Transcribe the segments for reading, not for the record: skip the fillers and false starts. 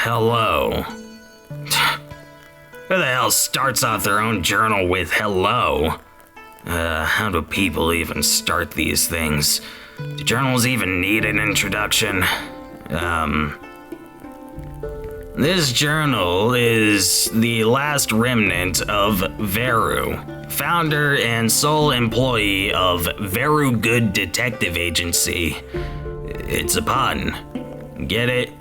hello. Who the hell starts off their own journal with hello? How do people even start these things? Do journals even need an introduction? This journal is the last remnant of Verru, founder and sole employee of Verru Good Detective Agency. It's a pun. Get it?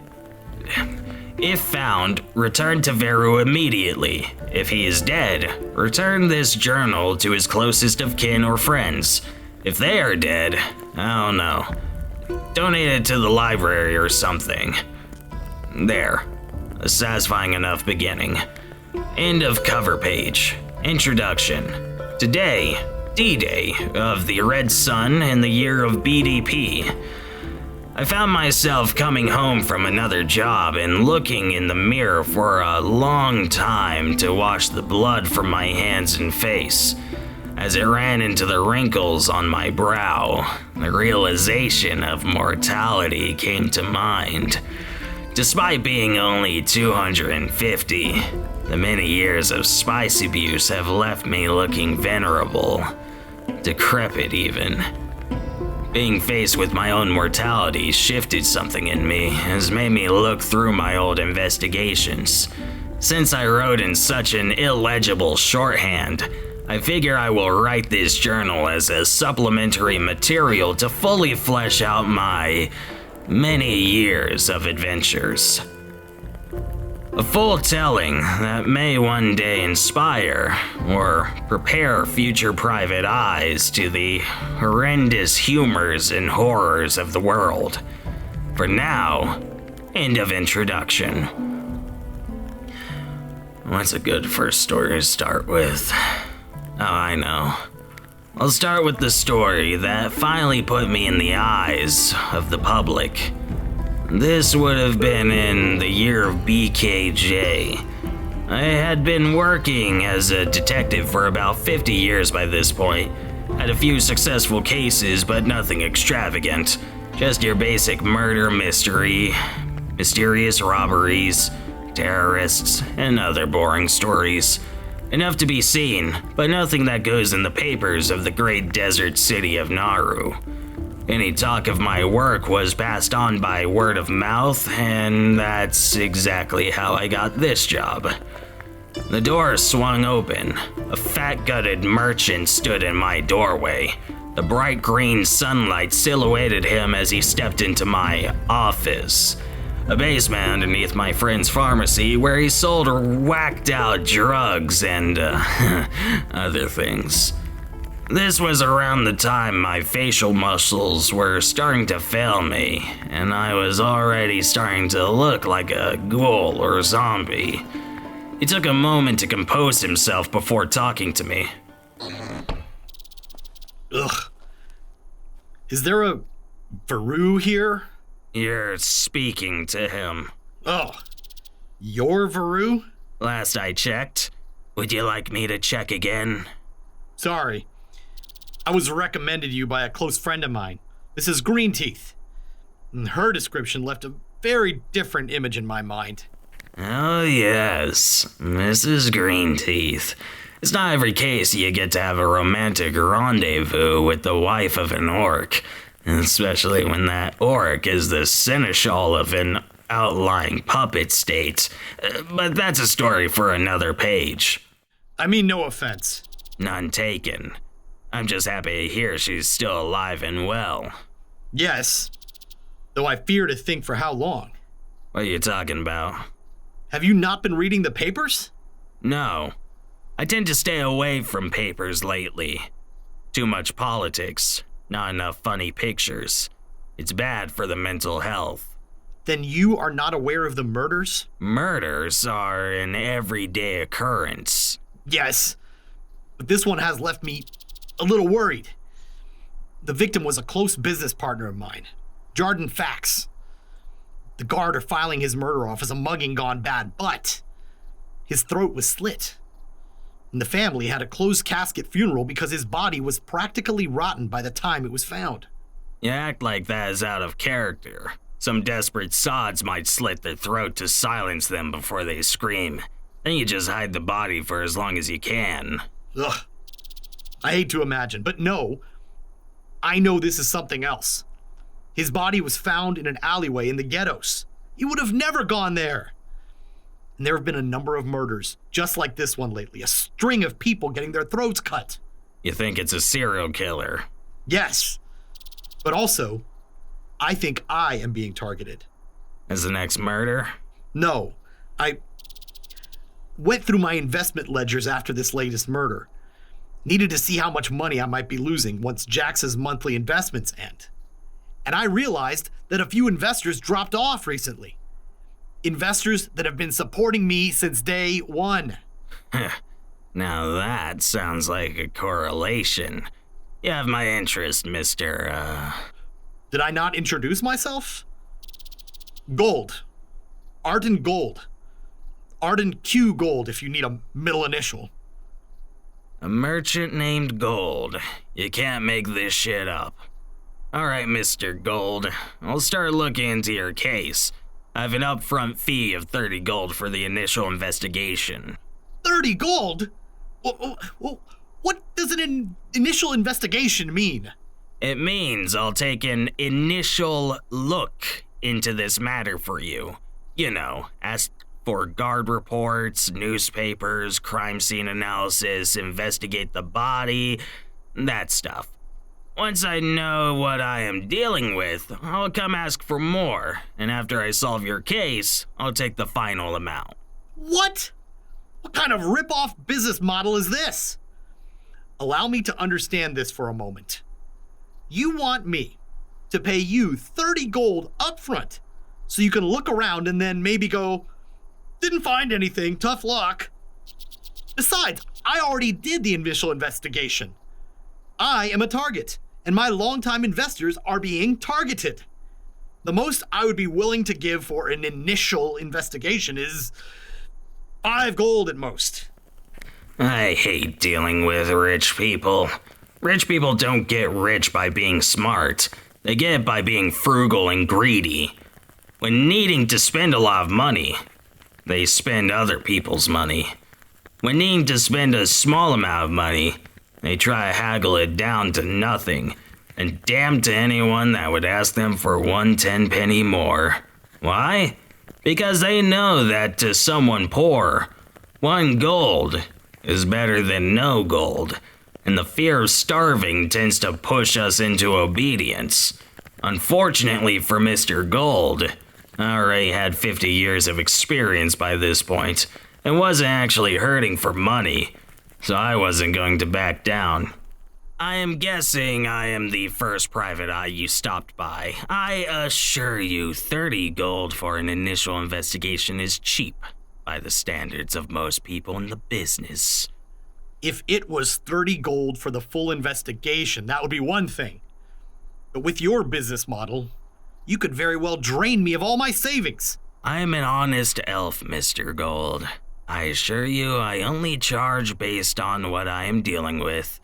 If found, return to Verru immediately. If he is dead, return this journal to his closest of kin or friends. If they are dead, I don't know. Donate it to the library or something. There. A satisfying enough beginning. End of cover page. Introduction. Today, D-Day of the Red Sun in the year of BDP. I found myself coming home from another job and looking in the mirror for a long time to wash the blood from my hands and face. As it ran into the wrinkles on my brow, the realization of mortality came to mind. Despite being only 250, the many years of spice abuse have left me looking venerable, decrepit even. Being faced with my own mortality shifted something in me, has made me look through my old investigations. Since I wrote in such an illegible shorthand, I figure I will write this journal as a supplementary material to fully flesh out my many years of adventures. A full telling that may one day inspire or prepare future private eyes to the horrendous humors and horrors of the world. For now, end of introduction. What's a good first story to start with? Oh, I know. I'll start with the story that finally put me in the eyes of the public. This would have been in the year of BKJ. I had been working as a detective for about 50 years by this point. Had a few successful cases, but nothing extravagant. Just your basic murder mystery, mysterious robberies, terrorists, and other boring stories. Enough to be seen, but nothing that goes in the papers of the great desert city of Nauru. Any talk of my work was passed on by word of mouth, and that's exactly how I got this job. The door swung open. A fat-gutted merchant stood in my doorway. The bright green sunlight silhouetted him as he stepped into my office. A basement underneath my friend's pharmacy where he sold whacked out drugs and other things. This was around the time my facial muscles were starting to fail me, and I was already starting to look like a ghoul or a zombie. He took a moment to compose himself before talking to me. Ugh. Is there a Verru here? You're speaking to him. Oh, you're Verru? Last I checked. Would you like me to check again? Sorry. I was recommended you by a close friend of mine. This is Greenteeth. And her description left a very different image in my mind. Oh yes, Mrs. Greenteeth. It's not every case you get to have a romantic rendezvous with the wife of an orc. Especially when that orc is the seneschal of an outlying puppet state. But that's a story for another page. I mean no offense. None taken. I'm just happy to hear she's still alive and well. Yes, though I fear to think for how long. What are you talking about? Have you not been reading the papers? No. I tend to stay away from papers lately. Too much politics. Not enough funny pictures. It's bad for the mental health. Then you are not aware of the murders? Murders are an everyday occurrence. Yes, but this one has left me a little worried. The victim was a close business partner of mine, Jardin Fax. The guard are filing his murder off as a mugging gone bad, but his throat was slit. And the family had a closed casket funeral because his body was practically rotten by the time it was found. You act like that is out of character. Some desperate sods might slit their throat to silence them before they scream. Then you just hide the body for as long as you can. Ugh. I hate to imagine, but no. I know this is something else. His body was found in an alleyway in the ghettos. He would have never gone there. And there have been a number of murders, just like this one lately. A string of people getting their throats cut. You think it's a serial killer? Yes. But also, I think I am being targeted. As the next murder? No. I went through my investment ledgers after this latest murder. Needed to see how much money I might be losing once Jax's monthly investments end. And I realized that a few investors dropped off recently. Investors that have been supporting me since day one. Now that sounds like a correlation. You have my interest, Mr. Did I not introduce myself? Gold. Arden Gold. Arden Q Gold if you need a middle initial. A merchant named Gold. You can't make this shit up. Alright, Mr. Gold. I'll start looking into your case. I have an upfront fee of 30 gold for the initial investigation. 30 gold? What does an initial investigation mean? It means I'll take an initial look into this matter for you. You know, ask for guard reports, newspapers, crime scene analysis, investigate the body, that stuff. Once I know what I am dealing with, I'll come ask for more, and after I solve your case, I'll take the final amount. What? What kind of rip-off business model is this? Allow me to understand this for a moment. You want me to pay you 30 gold up front so you can look around and then maybe go, didn't find anything, tough luck. Besides, I already did the initial investigation. I am a target, and my longtime investors are being targeted. The most I would be willing to give for an initial investigation is 5 gold at most. I hate dealing with rich people. Rich people don't get rich by being smart. They get it by being frugal and greedy. When needing to spend a lot of money, they spend other people's money. When needing to spend a small amount of money, they try to haggle it down to nothing, and damn to anyone that would ask them for 1 10-penny more. Why? Because they know that to someone poor, 1 gold is better than no gold, and the fear of starving tends to push us into obedience. Unfortunately for Mr. Gold, I already had 50 years of experience by this point, and wasn't actually hurting for money, so I wasn't going to back down. I am guessing I am the first private eye you stopped by. I assure you 30 gold for an initial investigation is cheap by the standards of most people in the business. If it was 30 gold for the full investigation, that would be one thing. But with your business model, you could very well drain me of all my savings. I am an honest elf, Mr. Gold. I assure you I only charge based on what I am dealing with.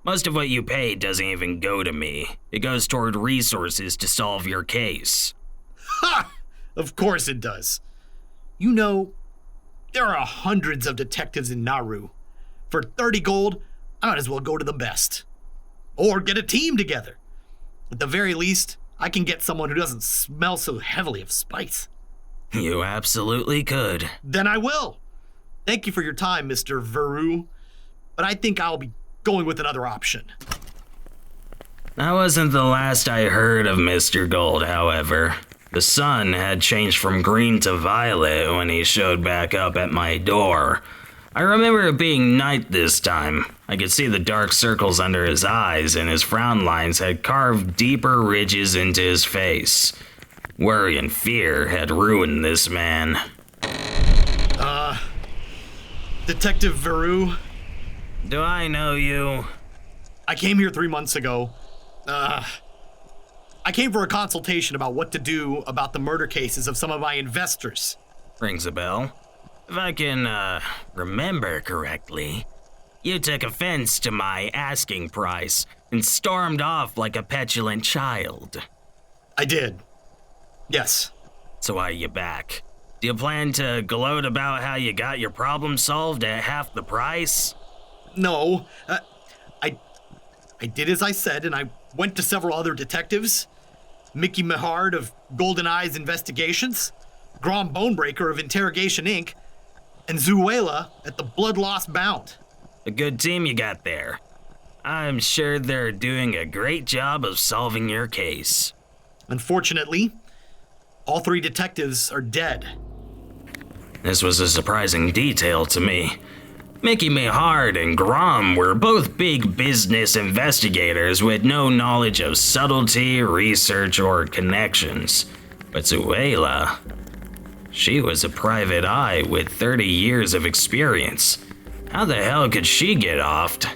Most of what you pay doesn't even go to me. It goes toward resources to solve your case. Ha! Of course it does. You know, there are hundreds of detectives in Nauru. For 30 gold, I might as well go to the best. Or get a team together. At the very least, I can get someone who doesn't smell so heavily of spice. You absolutely could. Then I will. Thank you for your time, Mr. Verru. But I think I'll be going with another option. That wasn't the last I heard of Mr. Gold, however. The sun had changed from green to violet when he showed back up at my door. I remember it being night this time. I could see the dark circles under his eyes, and his frown lines had carved deeper ridges into his face. Worry and fear had ruined this man. Detective Verru? Do I know you? I came here 3 months ago. I came for a consultation about what to do about the murder cases of some of my investors. Rings a bell. If I can, remember correctly, you took offense to my asking price and stormed off like a petulant child. I did. Yes. So why are you back? Do you plan to gloat about how you got your problem solved at half the price? No. I did as I said, and I went to several other detectives. Mickey Mehard of Golden Eyes Investigations, Grom Bonebreaker of Interrogation Inc., and Zuela at the Blood Lost Bound. A good team you got there. I'm sure they're doing a great job of solving your case. Unfortunately, all 3 detectives are dead. This was a surprising detail to me. Mickey Mehard and Grom were both big business investigators with no knowledge of subtlety, research, or connections. But Zuela, she was a private eye with 30 years of experience. How the hell could she get offed?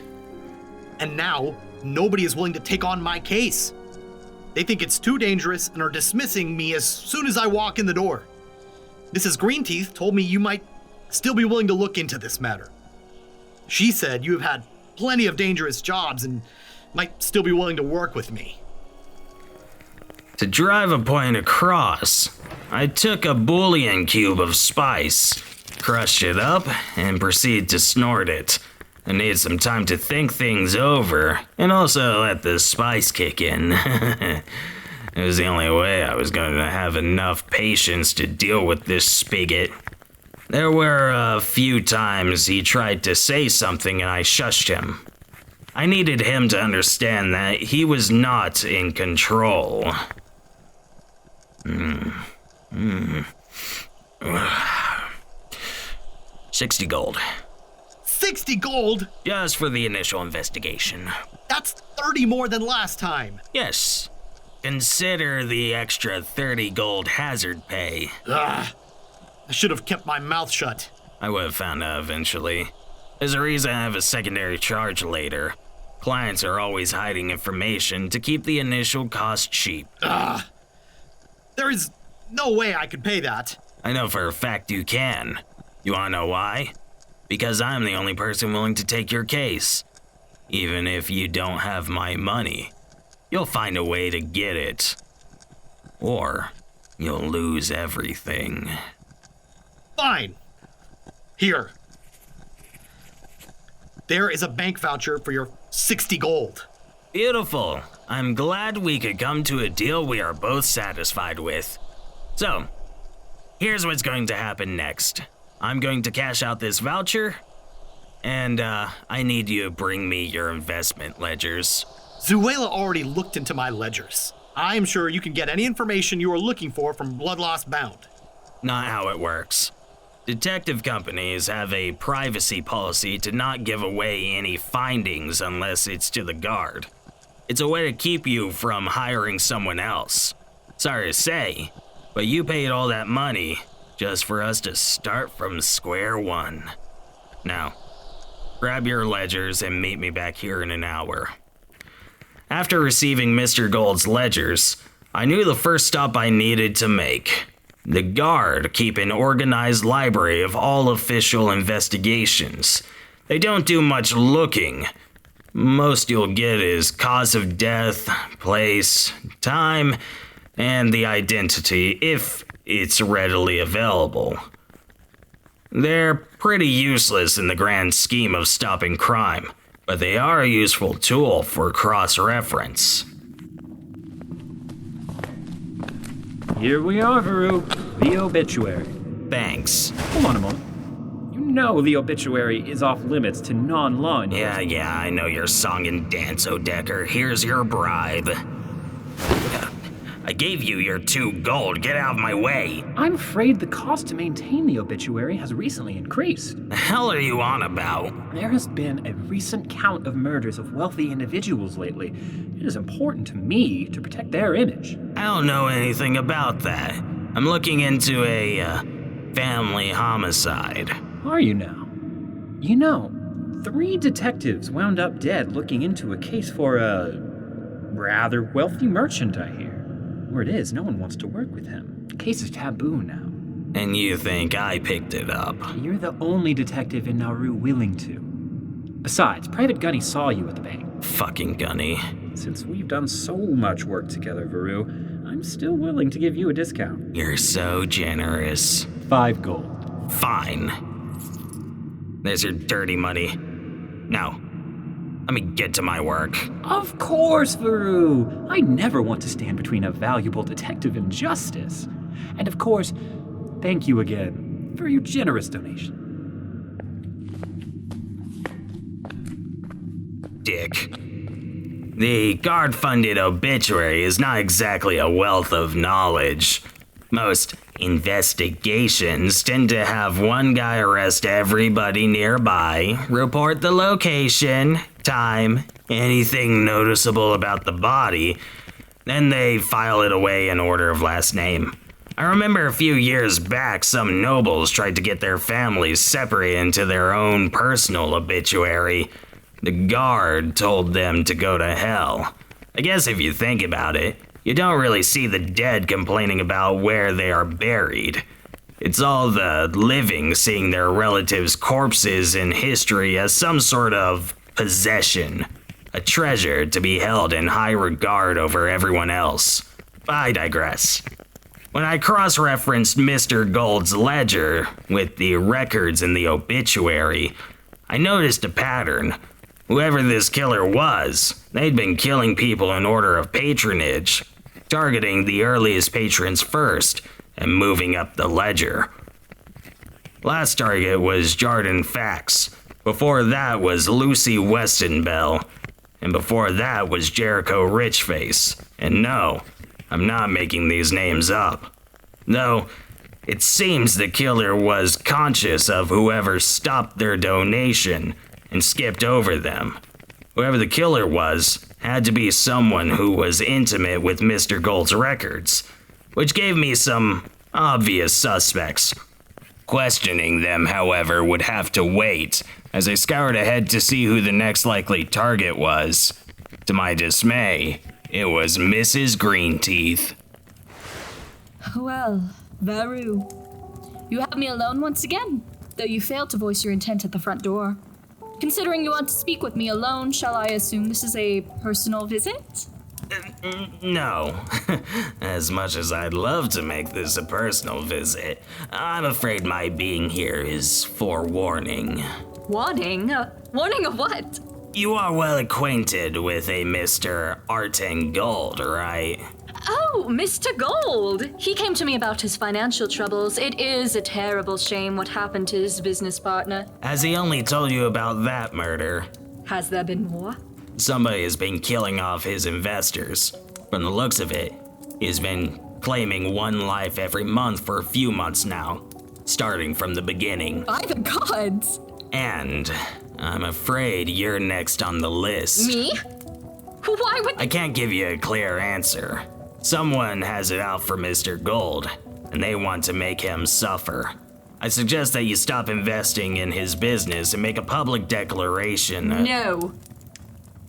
And now, nobody is willing to take on my case. They think it's too dangerous and are dismissing me as soon as I walk in the door. Mrs. Greenteeth told me you might still be willing to look into this matter. She said you have had plenty of dangerous jobs and might still be willing to work with me. To drive a point across, I took a bouillon cube of spice, crushed it up, and proceeded to snort it. I needed some time to think things over, and also let the spice kick in. It was the only way I was going to have enough patience to deal with this spigot. There were a few times he tried to say something and I shushed him. I needed him to understand that he was not in control. 60 gold. 60 gold? Just for the initial investigation. That's 30 more than last time. Yes. Consider the extra 30 gold hazard pay. Ugh. I should have kept my mouth shut. I would have found out eventually. There's a reason I have a secondary charge later. Clients are always hiding information to keep the initial cost cheap. There is no way I could pay that. I know for a fact you can. You wanna know why? Because I'm the only person willing to take your case. Even if you don't have my money, you'll find a way to get it. Or you'll lose everything. Fine. Here. There is a bank voucher for your 60 gold. Beautiful. I'm glad we could come to a deal we are both satisfied with. So, here's what's going to happen next. I'm going to cash out this voucher, and I need you to bring me your investment ledgers. Zuela already looked into my ledgers. I'm sure you can get any information you are looking for from Blood Lost Bound. Not how it works. Detective companies have a privacy policy to not give away any findings unless it's to the guard. It's a way to keep you from hiring someone else. Sorry to say, but you paid all that money just for us to start from square one. Now, grab your ledgers and meet me back here in an hour. After receiving Mr. Gold's ledgers, I knew the first stop I needed to make. The guard keep an organized library of all official investigations. They don't do much looking. Most you'll get is cause of death, place, time, and the identity if it's readily available. They're pretty useless in the grand scheme of stopping crime, but they are a useful tool for cross-reference. Here we are, Verru. The obituary. Thanks. Hold on a moment. You know the obituary is off limits to non-law enforcement. Yeah, I know your song and dance, Odecker. Here's your bribe. I gave you your 2 gold. Get out of my way. I'm afraid the cost to maintain the obituary has recently increased. The hell are you on about? There has been a recent count of murders of wealthy individuals lately. It is important to me to protect their image. I don't know anything about that. I'm looking into a, family homicide. Are you now? You know, 3 detectives wound up dead looking into a case for a rather wealthy merchant, I hear. Word is, no one wants to work with him. The case is taboo now. And you think I picked it up? You're the only detective in Nauru willing to. Besides, Private Gunny saw you at the bank. Fucking Gunny. Since we've done so much work together, Verru, I'm still willing to give you a discount. You're so generous. 5 gold. Fine. There's your dirty money. Now, let me get to my work. Of course, Verru! I never want to stand between a valuable detective and justice. And of course, thank you again for your generous donation. Dick. The guard-funded obituary is not exactly a wealth of knowledge. Most investigations tend to have one guy arrest everybody nearby, report the location, time, anything noticeable about the body, then they file it away in order of last name. I remember a few years back some nobles tried to get their families separated into their own personal obituary. The guard told them to go to hell. I guess if you think about it, you don't really see the dead complaining about where they are buried. It's all the living seeing their relatives' corpses in history as some sort of possession, a treasure to be held in high regard over everyone else. I digress. When I cross-referenced Mr. Gold's ledger with the records in the obituary, I noticed a pattern. Whoever this killer was, they'd been killing people in order of patronage, targeting the earliest patrons first and moving up the ledger. Last target was Jordan Fax. Before that was Lucy Westonbell. And before that was Jericho Richface. And no, I'm not making these names up. Though, it seems the killer was conscious of whoever stopped their donation and skipped over them. Whoever the killer was had to be someone who was intimate with Mr. Gold's records, which gave me some obvious suspects. Questioning them, however, would have to wait, as I scoured ahead to see who the next likely target was. To my dismay, it was Mrs. Greenteeth. Well, Verru, you have me alone once again, though you failed to voice your intent at the front door. Considering you want to speak with me alone, shall I assume this is a personal visit? No. As much as I'd love to make this a personal visit, I'm afraid my being here is forewarning. Warning? Warning of what? You are well acquainted with a Mr. Arten Gold, right? Oh, Mr. Gold! He came to me about his financial troubles. It is a terrible shame what happened to his business partner. Has he only told you about that murder? Has there been more? Somebody has been killing off his investors. From the looks of it, he's been claiming one life every month for a few months now, starting from the beginning. By the gods! And I'm afraid you're next on the list. Me? Why would— I can't give you a clear answer. Someone has it out for Mr. Gold, and they want to make him suffer. I suggest that you stop investing in his business and make a public declaration. No.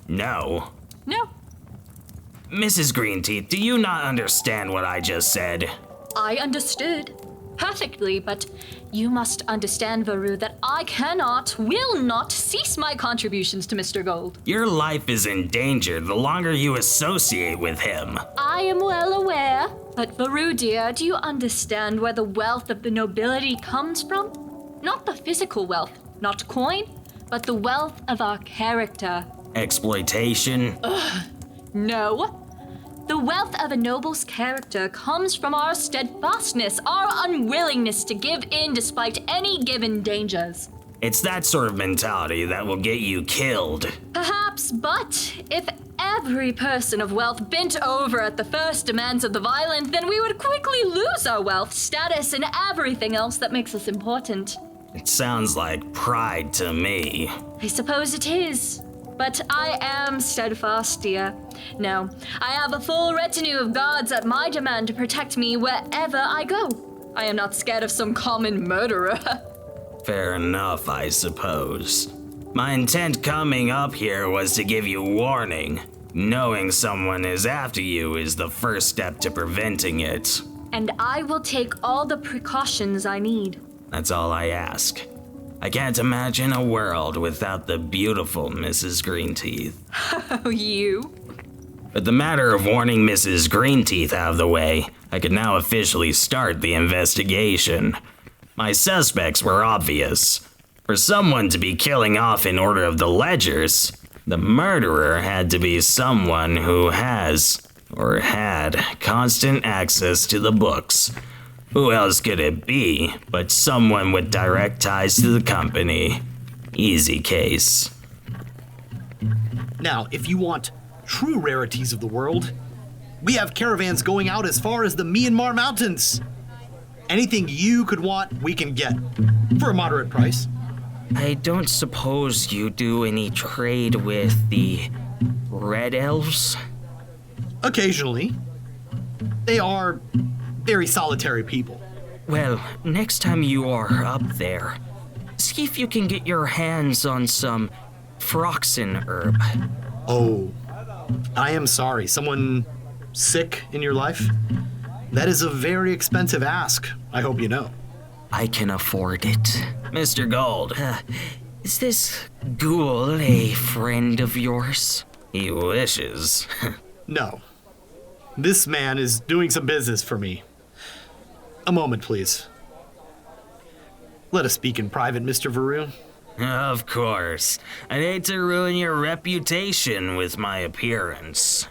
No? No. Mrs. Greenteeth, do you not understand what I just said? I understood perfectly, but you must understand, Verru, that I will not cease my contributions to Mr. Gold. Your life is in danger the longer you associate with him. I am well aware, but Verru, dear, do you understand where the wealth of the nobility comes from? Not the physical wealth, not coin, but the wealth of our character. Exploitation? No. The wealth of a noble's character comes from our steadfastness, our unwillingness to give in despite any given dangers. It's that sort of mentality that will get you killed. Perhaps, but if every person of wealth bent over at the first demands of the violent, then we would quickly lose our wealth, status, and everything else that makes us important. It sounds like pride to me. I suppose it is. But I am steadfast, dear. No, I have a full retinue of guards at my demand to protect me wherever I go. I am not scared of some common murderer. Fair enough, I suppose. My intent coming up here was to give you warning. Knowing someone is after you is the first step to preventing it. And I will take all the precautions I need. That's all I ask. I can't imagine a world without the beautiful Mrs. Greenteeth. Oh, you? With the matter of warning Mrs. Greenteeth out of the way, I could now officially start the investigation. My suspects were obvious. For someone to be killing off in order of the ledgers, the murderer had to be someone who has, or had, constant access to the books. Who else could it be but someone with direct ties to the company? Easy case. Now, if you want true rarities of the world, we have caravans going out as far as the Myanmar Mountains. Anything you could want, we can get, for a moderate price. I don't suppose you do any trade with the Red Elves? Occasionally. They are very solitary people. Well, next time you are up there, see if you can get your hands on some Froxen herb. Oh, I am sorry. Someone sick in your life? That is a very expensive ask, I hope you know. I can afford it. Mr. Gold, is this ghoul a friend of yours? He wishes. No. This man is doing some business for me. A moment, please. Let us speak in private, Mr. Verru. Of course. I'd hate to ruin your reputation with my appearance.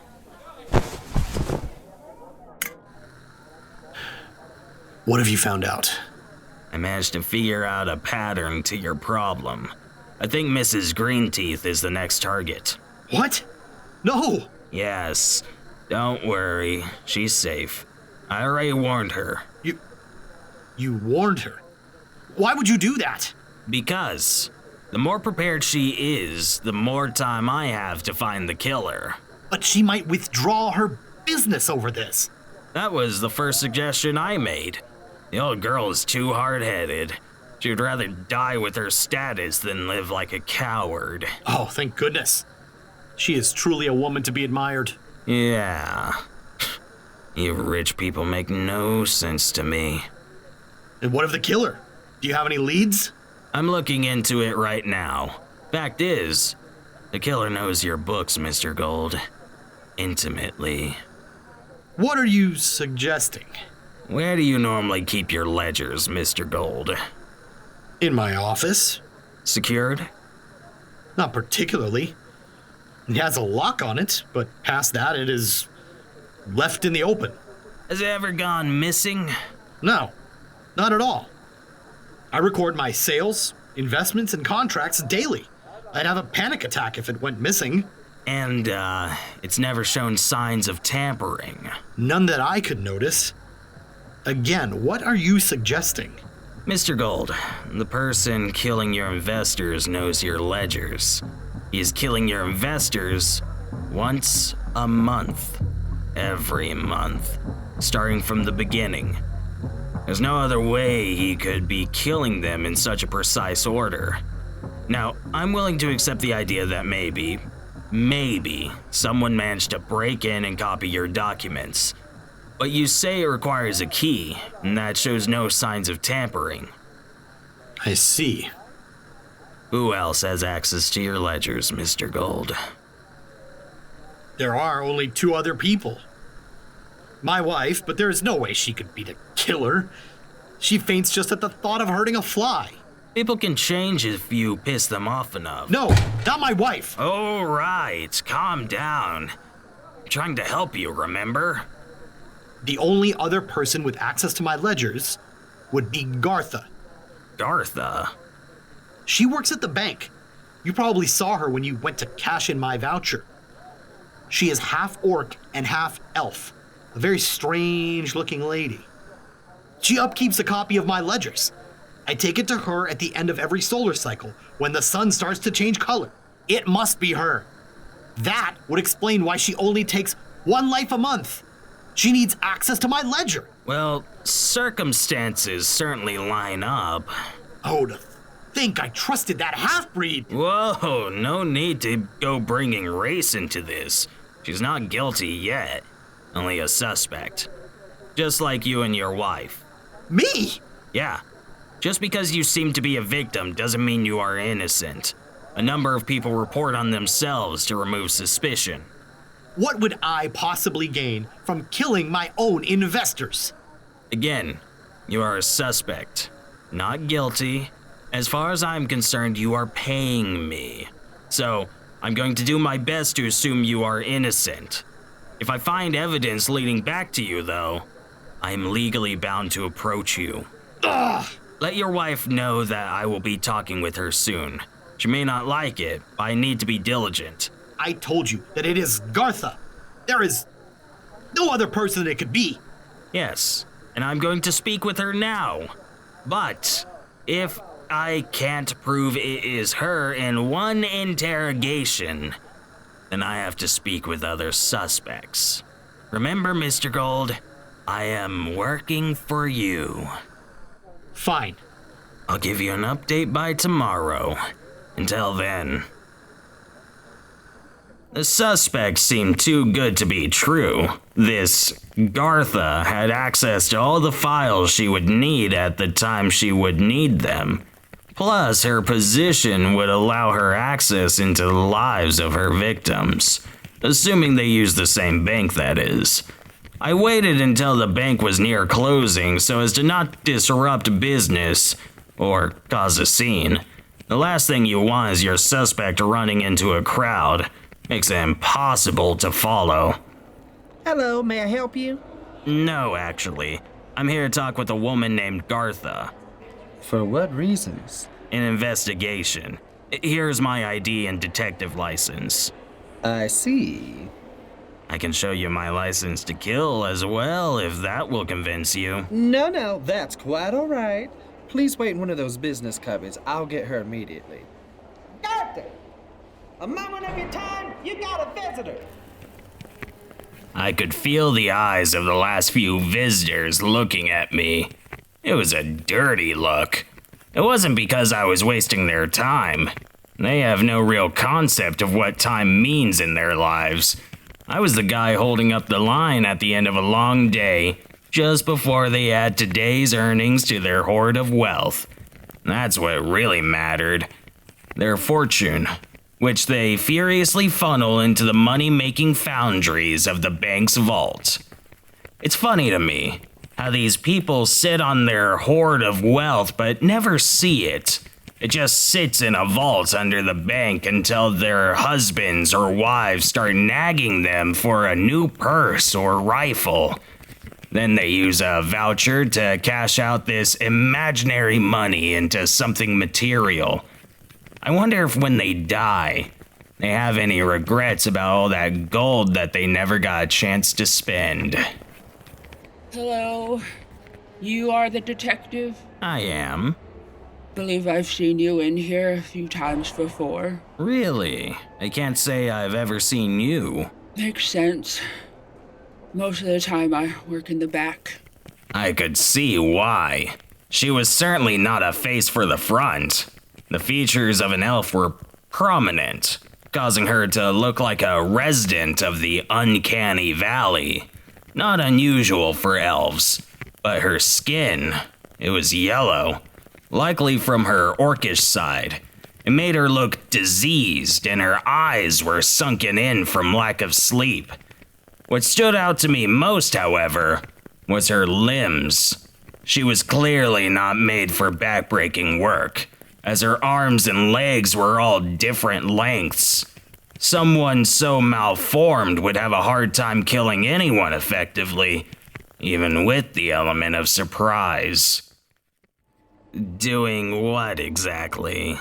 What have you found out? I managed to figure out a pattern to your problem. I think Mrs. Greenteeth is the next target. What? No! Yes. Don't worry. She's safe. I already warned her. You warned her? Why would you do that? Because the more prepared she is, the more time I have to find the killer. But she might withdraw her business over this. That was the first suggestion I made. The old girl is too hard-headed. She would rather die with her status than live like a coward. Oh, thank goodness. She is truly a woman to be admired. Yeah. You rich people make no sense to me. And what of the killer? Do you have any leads? I'm looking into it right now. Fact is, the killer knows your books, Mr. Gold. Intimately. What are you suggesting? Where do you normally keep your ledgers, Mr. Gold? In my office? Secured? Not particularly. It has a lock on it, but past that it is left in the open. Has it ever gone missing? No, not at all. I record my sales, investments, and contracts daily. I'd have a panic attack if it went missing. And, it's never shown signs of tampering. None that I could notice. Again, what are you suggesting? Mr. Gold, the person killing your investors knows your ledgers. He is killing your investors once a month. Every month. Starting from the beginning. There's no other way he could be killing them in such a precise order. Now, I'm willing to accept the idea that maybe someone managed to break in and copy your documents. But you say it requires a key, and that shows no signs of tampering. I see. Who else has access to your ledgers, Mr. Gold? There are only two other people. My wife, but there is no way she could be the killer. She faints just at the thought of hurting a fly. People can change if you piss them off enough. No, not my wife. Oh, right. Calm down. I'm trying to help you, remember? The only other person with access to my ledgers would be Gartha. Gartha? She works at the bank. You probably saw her when you went to cash in my voucher. She is half orc and half elf. A very strange-looking lady. She upkeeps a copy of my ledgers. I take it to her at the end of every solar cycle when the sun starts to change color. It must be her. That would explain why she only takes one life a month. She needs access to my ledger. Well, circumstances certainly line up. Oh, to think I trusted that half-breed. Whoa, no need to go bringing race into this. She's not guilty yet. Only a suspect. Just like you and your wife. Me? Yeah. Just because you seem to be a victim doesn't mean you are innocent. A number of people report on themselves to remove suspicion. What would I possibly gain from killing my own investors? Again, you are a suspect, not guilty. As far as I'm concerned, you are paying me. So, I'm going to do my best to assume you are innocent. If I find evidence leading back to you, though, I am legally bound to approach you. Ugh! Let your wife know that I will be talking with her soon. She may not like it, but I need to be diligent. I told you that it is Gartha. There is no other person it could be. Yes, and I'm going to speak with her now. But if I can't prove it is her in one interrogation, then I have to speak with other suspects. Remember, Mr. Gold, I am working for you. Fine. I'll give you an update by tomorrow. Until then. The suspects seemed too good to be true. This Gartha had access to all the files she would need at the time she would need them. Plus, her position would allow her access into the lives of her victims. Assuming they use the same bank, that is. I waited until the bank was near closing so as to not disrupt business or cause a scene. The last thing you want is your suspect running into a crowd. Makes it impossible to follow. Hello, may I help you? No, actually. I'm here to talk with a woman named Gartha. For what reasons? An investigation. Here's my ID and detective license. I see. I can show you my license to kill as well, if that will convince you. No, that's quite all right. Please wait in one of those business cupboards. I'll get her immediately. Gartha! A moment of your time, you got a visitor. I could feel the eyes of the last few visitors looking at me. It was a dirty look. It wasn't because I was wasting their time. They have no real concept of what time means in their lives. I was the guy holding up the line at the end of a long day, just before they add today's earnings to their hoard of wealth. That's what really mattered. Their fortune, which they furiously funnel into the money-making foundries of the bank's vault. It's funny to me how these people sit on their hoard of wealth but never see it. It just sits in a vault under the bank until their husbands or wives start nagging them for a new purse or rifle. Then they use a voucher to cash out this imaginary money into something material. I wonder if when they die, they have any regrets about all that gold that they never got a chance to spend. Hello. You are the detective? I am. Believe I've seen you in here a few times before. Really? I can't say I've ever seen you. Makes sense. Most of the time I work in the back. I could see why. She was certainly not a face for the front. The features of an elf were prominent, causing her to look like a resident of the uncanny valley. Not unusual for elves, but her skin, it was yellow, likely from her orcish side. It made her look diseased, and her eyes were sunken in from lack of sleep. What stood out to me most, however, was her limbs. She was clearly not made for backbreaking work, as her arms and legs were all different lengths. Someone so malformed would have a hard time killing anyone effectively, even with the element of surprise. Doing what exactly?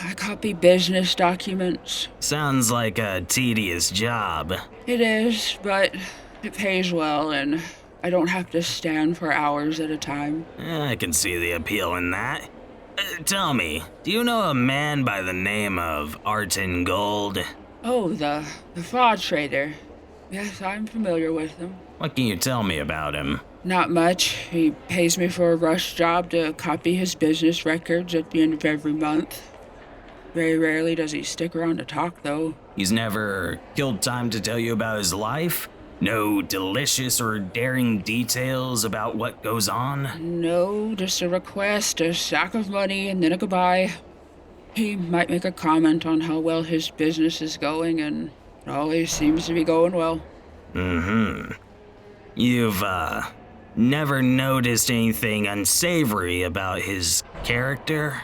I copy business documents. Sounds like a tedious job. It is, but it pays well and I don't have to stand for hours at a time. I can see the appeal in that. Tell me, do you know a man by the name of Arton Gold? Oh, the fraud trader. Yes, I'm familiar with him. What can you tell me about him? Not much. He pays me for a rush job to copy his business records at the end of every month. Very rarely does he stick around to talk, though. He's never killed time to tell you about his life? No delicious or daring details about what goes on? No, just a request, a sack of money, and then a goodbye. He might make a comment on how well his business is going, and It always seems to be going well. You've, never noticed anything unsavory about his character?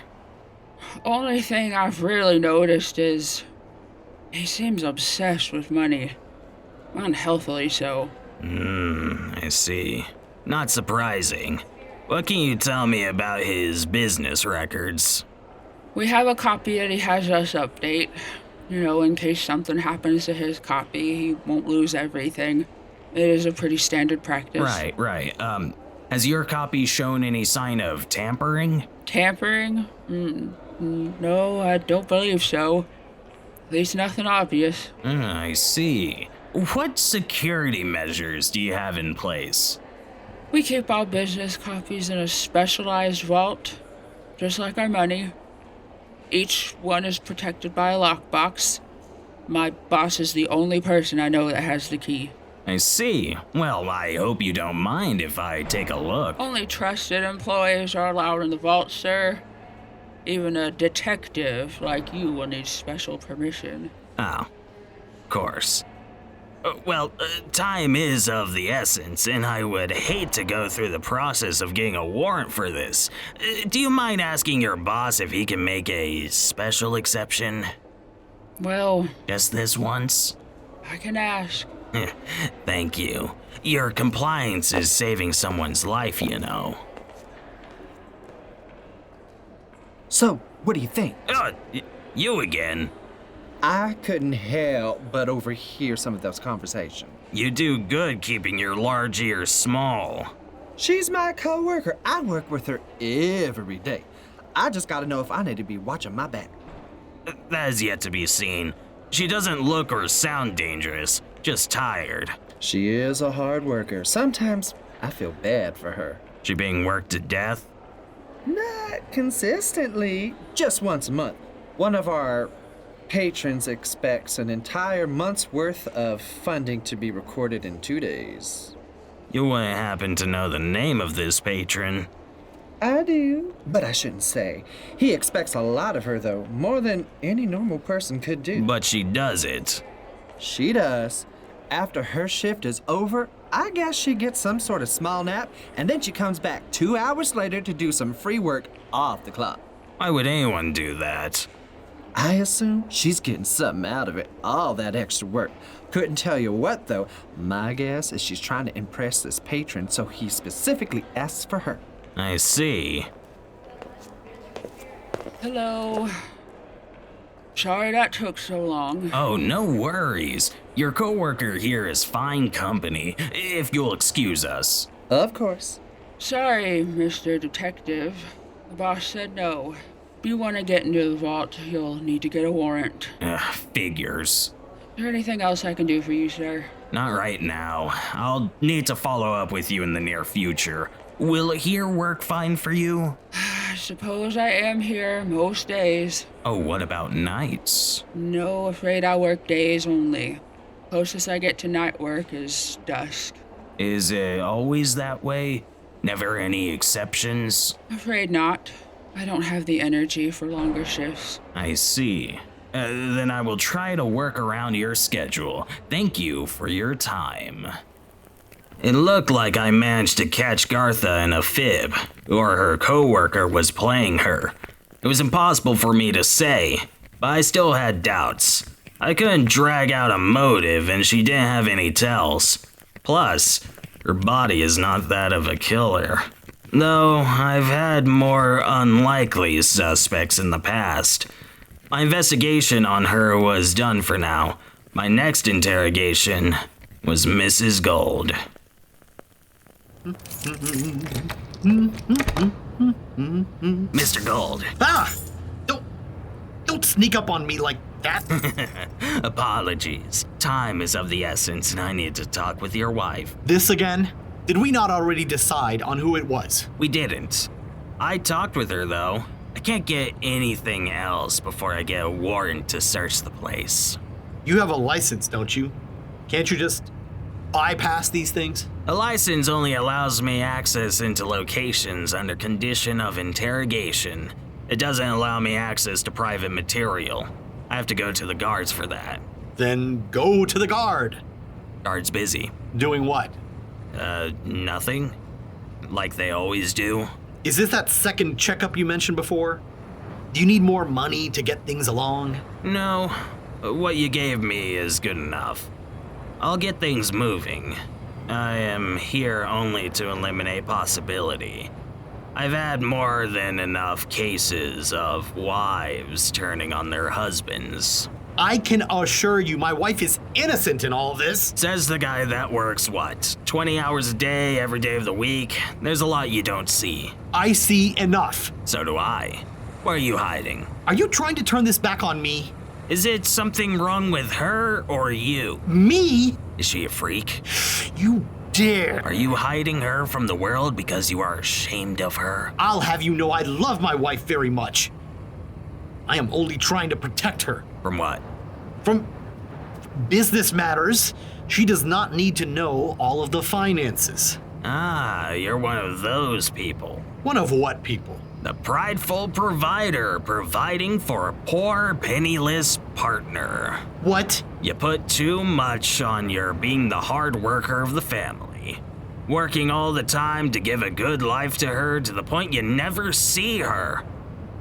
Only thing I've really noticed is he seems obsessed with money. Unhealthily so. I see. Not surprising. What can you tell me about his business records? We have a copy that he has us update. You know, in case something happens to his copy, he won't lose everything. It is a pretty standard practice. Right. Has your copy shown any sign of tampering? Tampering? No, I don't believe so. At least nothing obvious. I see. What security measures do you have in place? We keep our business copies in a specialized vault, just like our money. Each one is protected by a lockbox. My boss is the only person I know that has the key. I see. Well, I hope you don't mind if I take a look. Only trusted employees are allowed in the vault, sir. Even a detective like you will need special permission. Oh, of course. Time is of the essence, and I would hate to go through the process of getting a warrant for this. Do you mind asking your boss if he can make a special exception? Well, Just this once? I can ask. Thank you. Your compliance is saving someone's life, you know. So, what do you think? You again. I couldn't help but overhear some of those conversations. You do good keeping your large ears small. She's my co-worker. I work with her every day. I just gotta know if I need to be watching my back. That is yet to be seen. She doesn't look or sound dangerous, just tired. She is a hard worker. Sometimes I feel bad for her. She being worked to death? Not consistently, just once a month. One of our patrons expects an entire month's worth of funding to be recorded in 2 days. You wouldn't happen to know the name of this patron? I do, but I shouldn't say. He expects a lot of her, though, more than any normal person could do. But she does it. She does. After her shift is over, I guess she gets some sort of small nap, and then she comes back 2 hours later to do some free work off the clock. Why would anyone do that? I assume she's getting something out of it, all that extra work. Couldn't tell you what, though. My guess is she's trying to impress this patron, so he specifically asks for her. I see. Hello. Sorry that took so long. Oh, no worries. Your coworker here is fine company, if you'll excuse us. Of course. Sorry, Mr. Detective. The boss said no. If you want to get into the vault, you'll need to get a warrant. Figures. Is there anything else I can do for you, sir? Not right now. I'll need to follow up with you in the near future. Will here work fine for you? I suppose I am here most days. Oh, what about nights? No, afraid I work days only. Closest I get to night work is dusk. Is it always that way? Never any exceptions? Afraid not. I don't have the energy for longer shifts. I see. Then I will try to work around your schedule. Thank you for your time. It looked like I managed to catch Gartha in a fib, or her coworker was playing her. It was impossible for me to say, but I still had doubts. I couldn't drag out a motive and she didn't have any tells. Plus, her body is not that of a killer. Though I've had more unlikely suspects in the past. My investigation on her was done for now. My next interrogation was Mrs. Gold. Mr. Gold. Ah! Don't sneak up on me like that. Apologies. Time is of the essence and I need to talk with your wife. This again? Did we not already decide on who it was? We didn't. I talked with her though. I can't get anything else before I get a warrant to search the place. You have a license, don't you? Can't you just bypass these things? A license only allows me access into locations under condition of interrogation. It doesn't allow me access to private material. I have to go to the guards for that. Then go to the guard. Guard's busy. Doing what? Nothing. Like they always do. Is this that second checkup you mentioned before? Do you need more money to get things along? No, what you gave me is good enough. I'll get things moving. I am here only to eliminate possibility. I've had more than enough cases of wives turning on their husbands. I can assure you my wife is innocent in all of this. Says the guy that works, 20 hours a day, every day of the week? There's a lot you don't see. I see enough. So do I. Where are you hiding? Are you trying to turn this back on me? Is it something wrong with her or you? Me? Is she a freak? You dare. Are you hiding her from the world because you are ashamed of her? I'll have you know I love my wife very much. I am only trying to protect her. From what? From business matters. She does not need to know all of the finances. Ah, you're one of those people. One of what people? The prideful provider providing for a poor, penniless partner. What? You put too much on your being the hard worker of the family. Working all the time to give a good life to her to the point you never see her.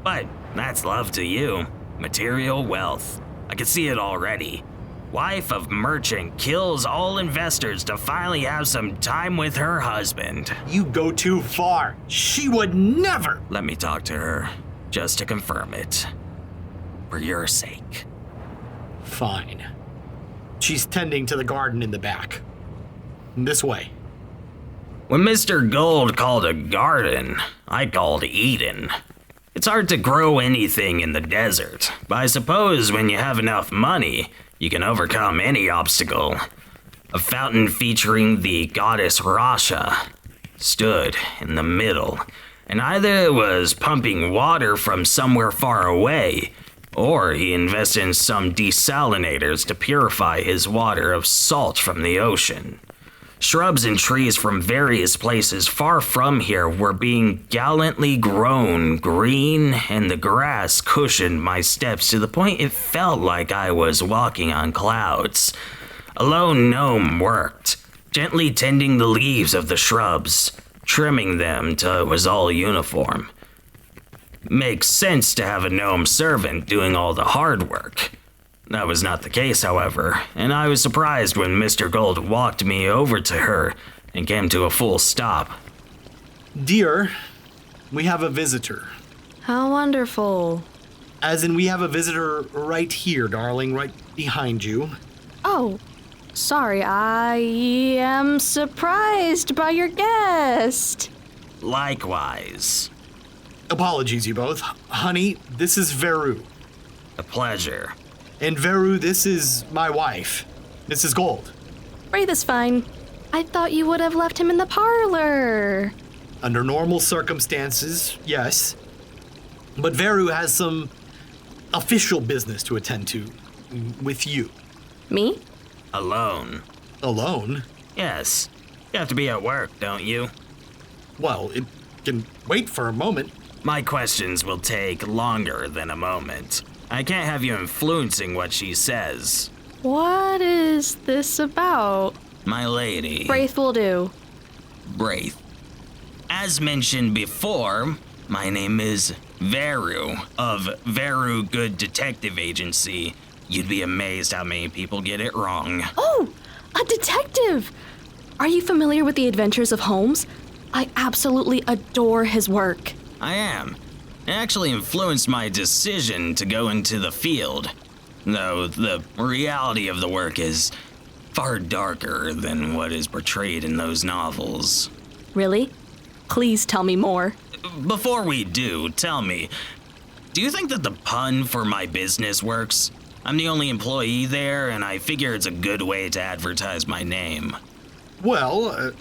But that's love to you. Material wealth. I can see it already. Wife of merchant kills all investors to finally have some time with her husband. You go too far. She would never. Let me talk to her, just to confirm it. For your sake. Fine. She's tending to the garden in the back. This way. When Mr. Gold called a garden, I called Eden. It's hard to grow anything in the desert, but I suppose when you have enough money, you can overcome any obstacle. A fountain featuring the goddess Rasha stood in the middle, and either it was pumping water from somewhere far away, or he invested in some desalinators to purify his water of salt from the ocean. Shrubs and trees from various places far from here were being gallantly grown green, and the grass cushioned my steps to the point it felt like I was walking on clouds. A lone gnome worked, gently tending the leaves of the shrubs, trimming them till it was all uniform. Makes sense to have a gnome servant doing all the hard work. That was not the case, however, and I was surprised when Mr. Gold walked me over to her and came to a full stop. Dear, we have a visitor. How wonderful. As in, we have a visitor right here, darling, right behind you. Oh, sorry, I am surprised by your guest. Likewise. Apologies, you both. Honey, this is Verru. A pleasure. And Verru, this is my wife. This is Gold. Braith is fine. I thought you would have left him in the parlor. Under normal circumstances, yes. But Verru has some official business to attend to with you. Me? Alone. Alone? Yes. You have to be at work, don't you? Well, it can wait for a moment. My questions will take longer than a moment. I can't have you influencing what she says. What is this about? My lady. Braith will do. Braith. As mentioned before, my name is Verru of Verru Good Detective Agency. You'd be amazed how many people get it wrong. Oh, a detective! Are you familiar with the adventures of Holmes? I absolutely adore his work. I am. It actually influenced my decision to go into the field, though the reality of the work is far darker than what is portrayed in those novels. Really? Please tell me more. Before we do, tell me, do you think that the pun for my business works? I'm the only employee there, and I figure it's a good way to advertise my name. Well,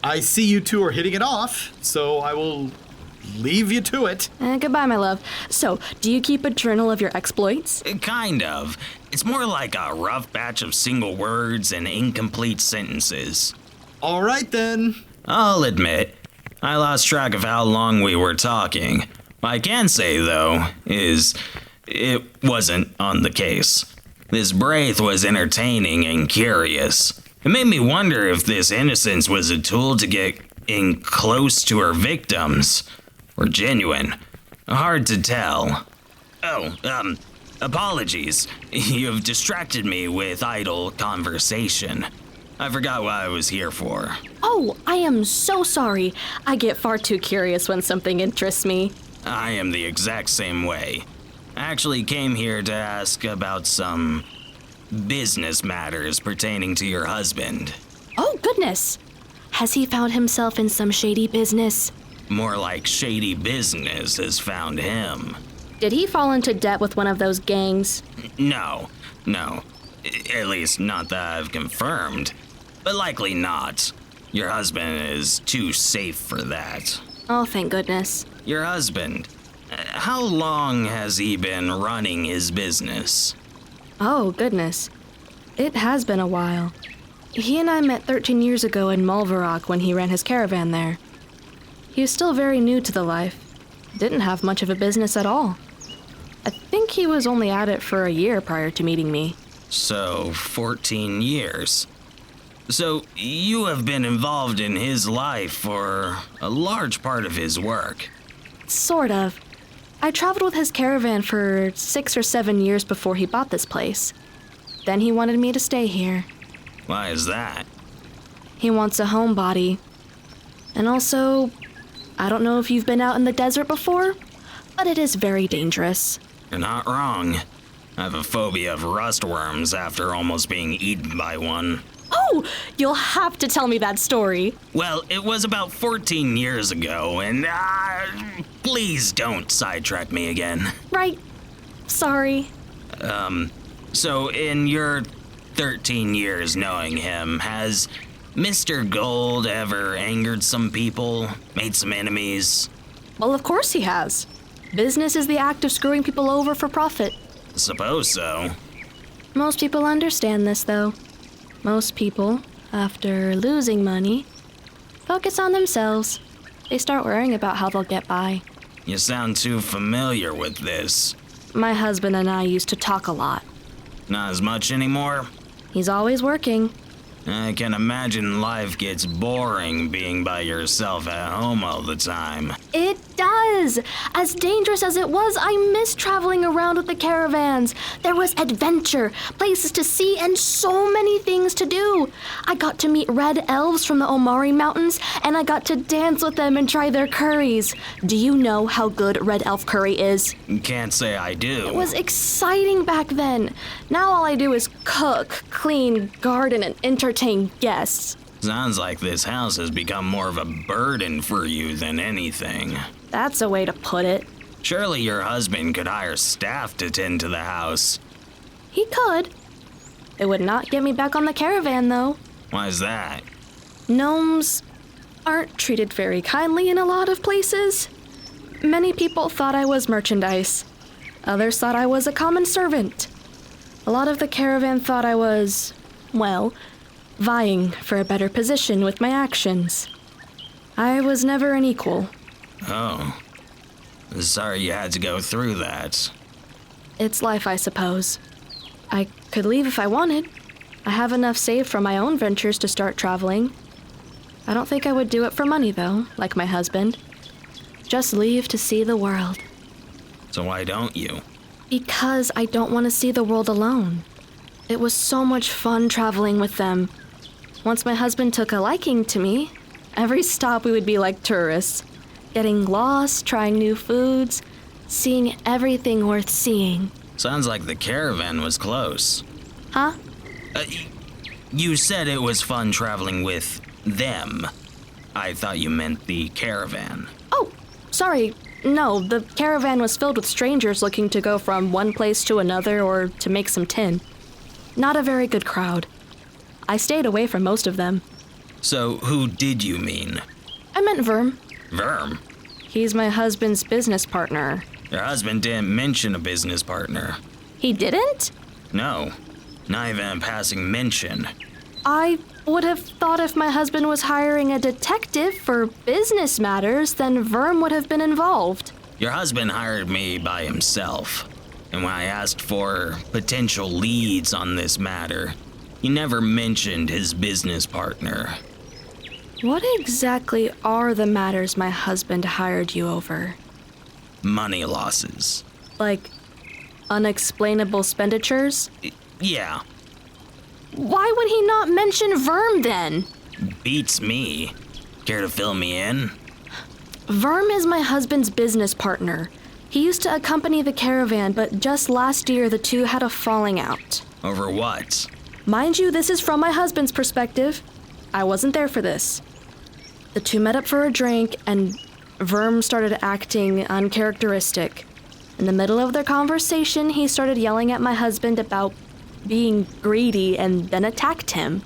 I see you two are hitting it off, so I will leave you to it. Goodbye, my love. So, do you keep a journal of your exploits? Kind of. It's more like a rough batch of single words and incomplete sentences. All right, then. I'll admit, I lost track of how long we were talking. What I can say, though, is it wasn't on the case. This Braith was entertaining and curious. It made me wonder if this innocence was a tool to get in close to her victims, or genuine. Hard to tell. Apologies. You've distracted me with idle conversation. I forgot what I was here for. Oh, I am so sorry. I get far too curious when something interests me. I am the exact same way. I actually came here to ask about some business matters pertaining to your husband. Oh, goodness. Has he found himself in some shady business? More like shady business has found him. Did he fall into debt with one of those gangs? No. At least not that I've confirmed. But likely not. Your husband is too safe for that. Oh, thank goodness. Your husband, how long has he been running his business? Oh, goodness. It has been a while. He and I met 13 years ago in Mulvarok when he ran his caravan there. He was still very new to the life. Didn't have much of a business at all. I think he was only at it for a year prior to meeting me. So, 14 years. So, you have been involved in his life for a large part of his work. Sort of. I traveled with his caravan for 6 or 7 years before he bought this place. Then he wanted me to stay here. Why is that? He wants a homebody. And also, I don't know if you've been out in the desert before, but it is very dangerous. You're not wrong. I have a phobia of rustworms after almost being eaten by one. Oh, you'll have to tell me that story. Well, it was about 14 years ago, and please don't sidetrack me again. Right. Sorry. So in your 13 years knowing him, has Mr. Gold ever angered some people, made some enemies? Well, of course he has. Business is the act of screwing people over for profit. Suppose so. Most people understand this, though. Most people, after losing money, focus on themselves. They start worrying about how they'll get by. You sound too familiar with this. My husband and I used to talk a lot. Not as much anymore? He's always working. I can imagine life gets boring being by yourself at home all the time. It does! As dangerous as it was, I miss traveling around with the caravans. There was adventure, places to see, and so many things to do. I got to meet red elves from the Omari Mountains, and I got to dance with them and try their curries. Do you know how good red elf curry is? Can't say I do. It was exciting back then. Now all I do is cook, clean, garden, and entertain guests. Sounds like this house has become more of a burden for you than anything. That's a way to put it. Surely your husband could hire staff to tend to the house. He could. It would not get me back on the caravan, though. Why's that? Gnomes aren't treated very kindly in a lot of places. Many people thought I was merchandise. Others thought I was a common servant. A lot of the caravan thought I was, well, vying for a better position with my actions. I was never an equal. Oh. Sorry you had to go through that. It's life, I suppose. I could leave if I wanted. I have enough saved from my own ventures to start traveling. I don't think I would do it for money, though, like my husband. Just leave to see the world. So why don't you? Because I don't want to see the world alone. It was so much fun traveling with them. Once my husband took a liking to me, every stop we would be like tourists, getting lost, trying new foods, seeing everything worth seeing. Sounds like the caravan was close. Huh? You said it was fun traveling with them. I thought you meant the caravan. Oh, sorry. No, the caravan was filled with strangers looking to go from one place to another or to make some tin. Not a very good crowd. I stayed away from most of them. So who did you mean? I meant Verm. Verm? He's my husband's business partner. Your husband didn't mention a business partner. He didn't? No, not even a passing mention. I would have thought if my husband was hiring a detective for business matters, then Verm would have been involved. Your husband hired me by himself. And when I asked for potential leads on this matter, he never mentioned his business partner. What exactly are the matters my husband hired you over? Money losses. Like, unexplainable expenditures? Yeah, Why would he not mention Verm then? beats me. Care to fill me in? Verm is my husband's business partner. He used to accompany the caravan, but just last year the two had a falling out. Over what? Mind you, this is from my husband's perspective. I wasn't there for this. The two met up for a drink, and Verm started acting uncharacteristic. In the middle of their conversation, he started yelling at my husband about being greedy and then attacked him.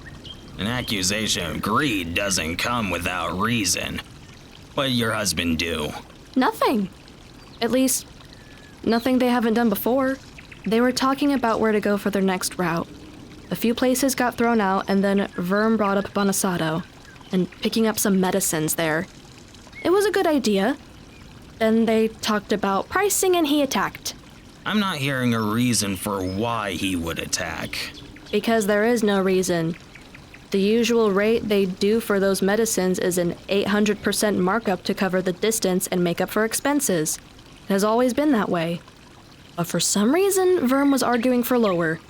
An accusation of greed doesn't come without reason. What did your husband do? Nothing. At least, nothing they haven't done before. They were talking about where to go for their next route. A few places got thrown out, and then Verm brought up Bonasado and picking up some medicines there. It was a good idea. Then they talked about pricing and he attacked. I'm not hearing a reason for why he would attack. Because there is no reason. The usual rate they do for those medicines is an 800% markup to cover the distance and make up for expenses. It has always been that way. But for some reason, Verm was arguing for lower.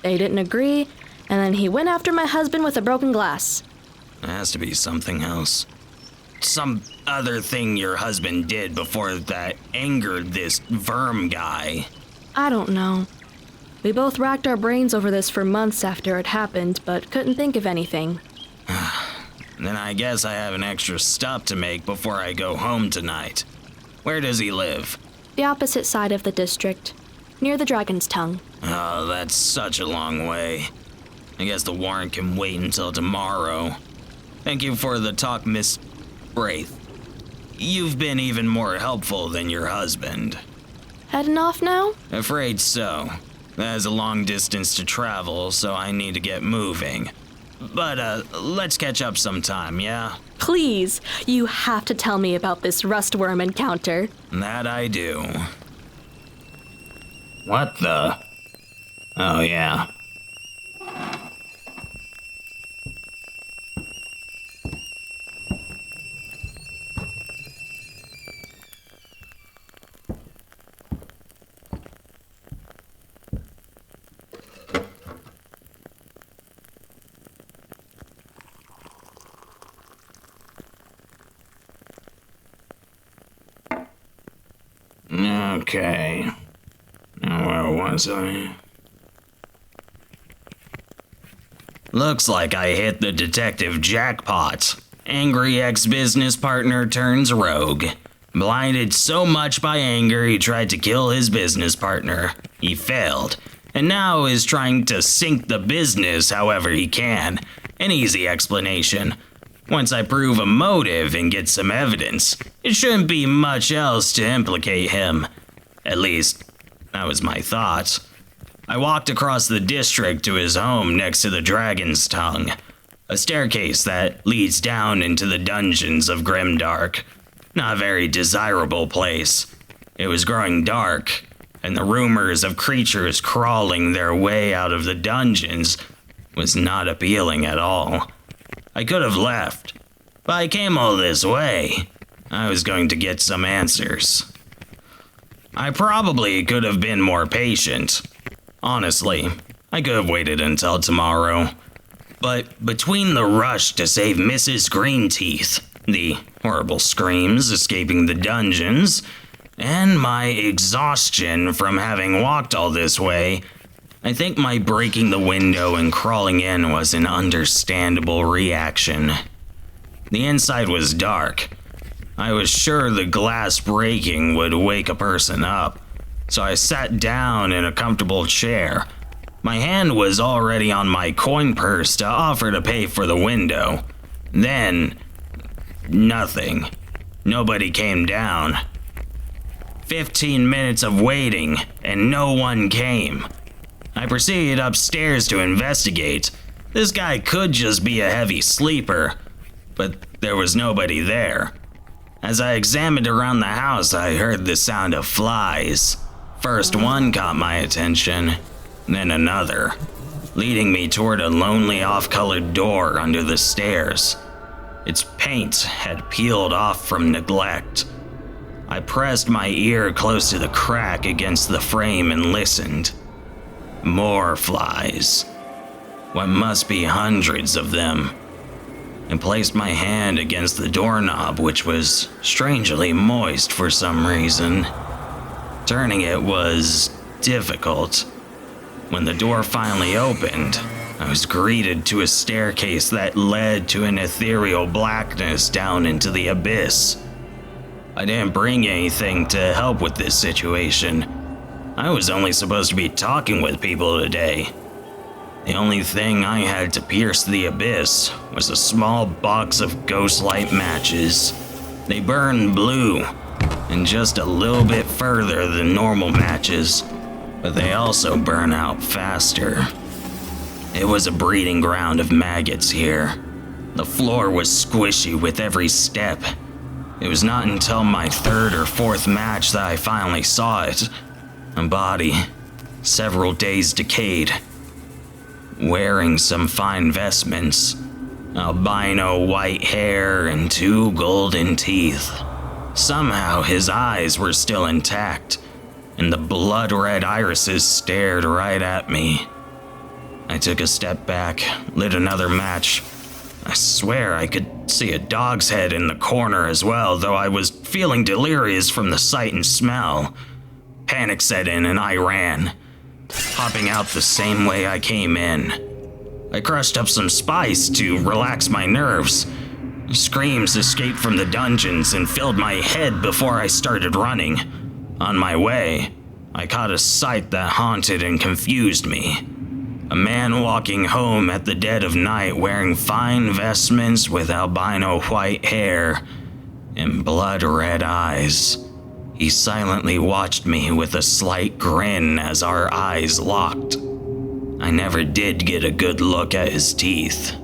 They didn't agree, and then he went after my husband with a broken glass. It has to be something else. Some other thing your husband did before that angered this Verm guy. I don't know. We both racked our brains over this for months after it happened, but couldn't think of anything. Then I guess I have an extra stop to make before I go home tonight. Where does he live? The opposite side of the district, near the Dragon's Tongue. Oh, that's such a long way. I guess the warrant can wait until tomorrow. Thank you for the talk, Miss Braith. You've been even more helpful than your husband. Heading off now? Afraid so. That is a long distance to travel, so I need to get moving. But, let's catch up sometime, yeah? Please, you have to tell me about this rustworm encounter. That I do. What the? Oh, yeah. Okay. Now where was I? Looks like I hit the detective jackpot. Angry ex-business partner turns rogue. Blinded so much by anger he tried to kill his business partner. He failed, and now is trying to sink the business however he can. An easy explanation. Once I prove a motive and get some evidence, it shouldn't be much else to implicate him. At least, that was my thought. I walked across the district to his home next to the Dragon's Tongue, a staircase that leads down into the dungeons of Grimdark. Not a very desirable place. It was growing dark, and the rumors of creatures crawling their way out of the dungeons was not appealing at all. I could have left, but I came all this way. I was going to get some answers. I probably could have been more patient. Honestly, I could have waited until tomorrow. But between the rush to save Mrs. Greenteeth, the horrible screams escaping the dungeons, and my exhaustion from having walked all this way, I think my breaking the window and crawling in was an understandable reaction. The inside was dark. I was sure the glass breaking would wake a person up, so I sat down in a comfortable chair. My hand was already on my coin purse to offer to pay for the window. Then, nothing. Nobody came down. 15 minutes of waiting, and no one came. I proceeded upstairs to investigate. This guy could just be a heavy sleeper, but there was nobody there. As I examined around the house, I heard the sound of flies. First one caught my attention, then another, leading me toward a lonely off-colored door under the stairs. Its paint had peeled off from neglect. I pressed my ear close to the crack against the frame and listened. More flies. What must be hundreds of them. I placed my hand against the doorknob, which was strangely moist for some reason. Turning it was difficult. When the door finally opened, I was greeted to a staircase that led to an ethereal blackness down into the abyss. I didn't bring anything to help with this situation. I was only supposed to be talking with people today. The only thing I had to pierce the abyss was a small box of ghostlight matches. They burn blue, and just a little bit further than normal matches, but they also burn out faster. It was a breeding ground of maggots here. The floor was squishy with every step. It was not until my third or fourth match that I finally saw it. A body, several days decayed, wearing some fine vestments, albino white hair and 2 golden teeth. Somehow his eyes were still intact, and the blood-red irises stared right at me. I took a step back, lit another match. I swear I could see a dog's head in the corner as well, though I was feeling delirious from the sight and smell. Panic set in and I ran, hopping out the same way I came in. I crushed up some spice to relax my nerves. Screams escaped from the dungeons and filled my head before I started running. On my way, I caught a sight that haunted and confused me. A man walking home at the dead of night wearing fine vestments with albino white hair and blood-red eyes. He silently watched me with a slight grin as our eyes locked. I never did get a good look at his teeth.